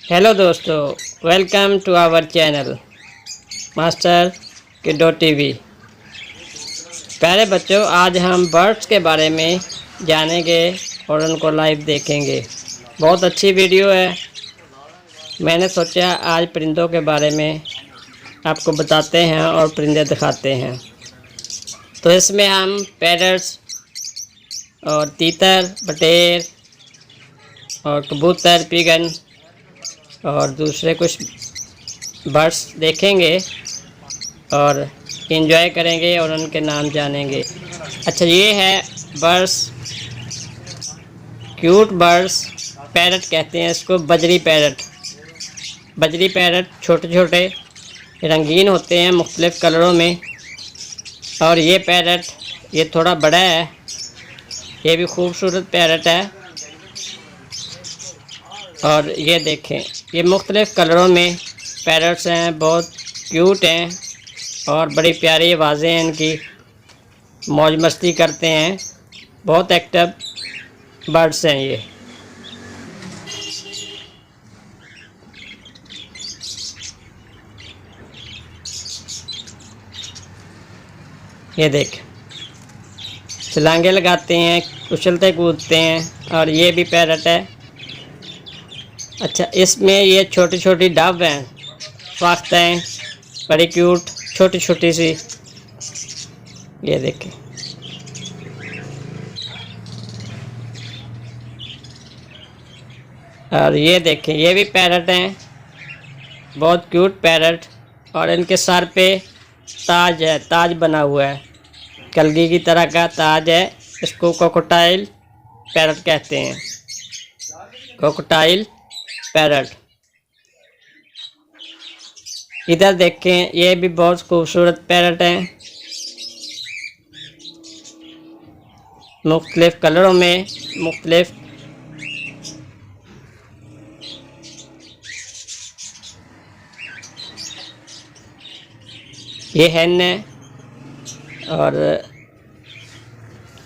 Hello दोस्तों, welcome to our channel Master Kiddo TV. प्यारे बच्चों, आज हम बर्ड्स के बारे में जानेंगे और उनको लाइव देखेंगे। बहुत अच्छी वीडियो है। मैंने सोचा आज परिंदों के बारे में आपको बताते हैं और परिंदे दिखाते हैं। तो इसमें हम पैरट्स और तीतर, बटेर और कबूतर, पिगन और दूसरे कुछ बर्ड्स देखेंगे और एंजॉय करेंगे और उनके नाम जानेंगे। अच्छा, ये है बर्ड्स, क्यूट बर्ड्स, पैरट कहते हैं इसको, बजरी पैरट। बजरी पैरट छोटे छोटे रंगीन होते हैं मुख्तलिफ़ कलरों में। और ये पैरट ये थोड़ा बड़ा है, ये भी खूबसूरत पैरट है। और ये देखें, ये मुख्तलिफ़ कलरों में पैरट्स हैं, बहुत क्यूट हैं और बड़ी प्यारी आवाज़ें हैं इनकी, मौज मस्ती करते हैं, बहुत एक्टिव बर्ड्स हैं ये। ये देख, छलांगे लगाते हैं, उछलते कूदते हैं। और ये भी पैरट है। अच्छा, इसमें ये छोटी छोटी डब हैं, स्वागत हैं, बड़ी क्यूट, छोटी छोटी सी। ये देखें, और ये देखें, ये भी पैरट हैं, बहुत क्यूट पैरट। और इनके सर पे ताज है, ताज बना हुआ है, कलगी की तरह का ताज है। इसको क्रोकोडाइल पैरट कहते हैं, क्रोकोडाइल पैरट। इधर देखें, ये भी बहुत खूबसूरत पैरट हैं, मुख्तलिफ़ कलरों में, मुख्तलिफ़। ये हैन है। और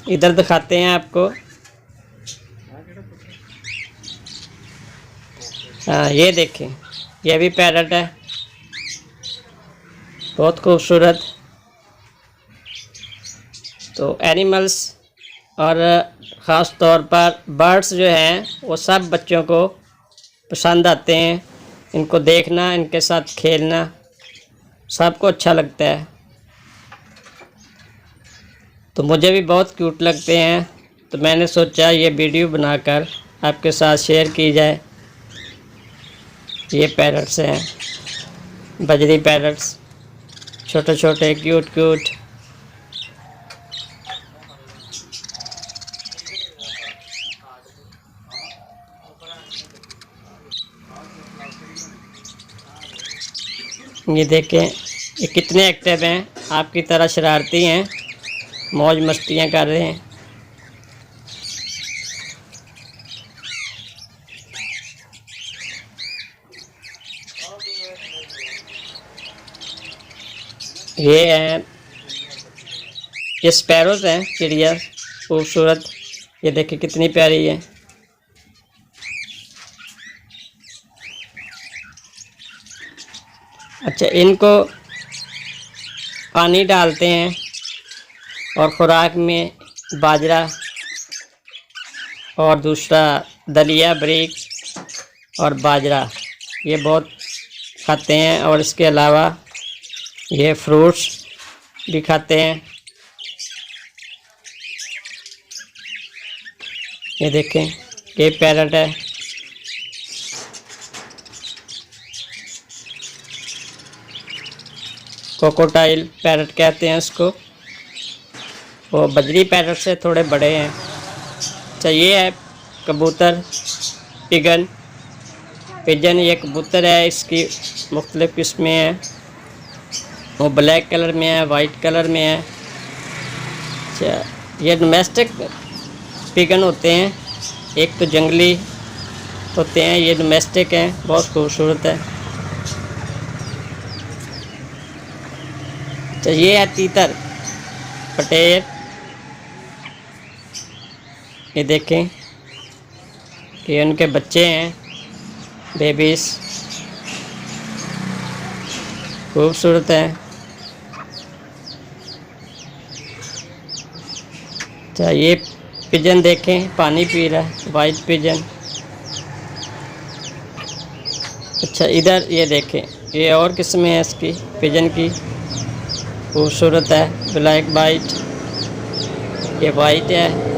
इधर दिखाते हैं आपको। हाँ, ये देखें, ये भी पैरट है, बहुत खूबसूरत। तो एनिमल्स और ख़ास तौर पर बर्ड्स जो हैं वो सब बच्चों को पसंद आते हैं। इनको देखना, इनके साथ खेलना सबको अच्छा लगता है। तो मुझे भी बहुत क्यूट लगते हैं, तो मैंने सोचा ये वीडियो बनाकर आपके साथ शेयर की जाए। ये पैरट्स हैं, बजरी पैरट्स, छोटे छोटे क्यूट क्यूट। ये देखें, ये कितने एक्टिव हैं, आपकी तरह शरारती हैं, मौज मस्तियाँ कर रहे हैं। ये हैं, ये स्पैरोज हैं, चिड़िया खूबसूरत। ये देखिए कितनी प्यारी है। अच्छा, इनको पानी डालते हैं और खुराक में बाजरा और दूसरा दलिया, ब्रेक और बाजरा ये बहुत खाते हैं। और इसके अलावा ये फ्रूट्स भी खाते हैं। ये देखें, ये पैरट है। क्रोकोडाइल पैरट कहते हैं इसको, वो बजरी पैरट से थोड़े बड़े हैं। अच्छा, ये है कबूतर, पिजन। पिजन ये कबूतर है, इसकी मुख्तलिफ़ किस्में हैं, वो ब्लैक कलर में है, वाइट कलर में है। अच्छा, ये डोमेस्टिक पिजन होते हैं, एक तो जंगली होते हैं, ये डोमेस्टिक हैं, बहुत खूबसूरत है। तो ये है तीतर, बटेर। ये देखें कि उनके बच्चे हैं, बेबीज खूबसूरत है। अच्छा, ये पिजन देखें, पानी पी रहा है, वाइट पिजन। अच्छा, इधर ये देखें, ये और किस्म है इसकी पिजन की, खूबसूरत है, ब्लैक वाइट। ये वाइट है,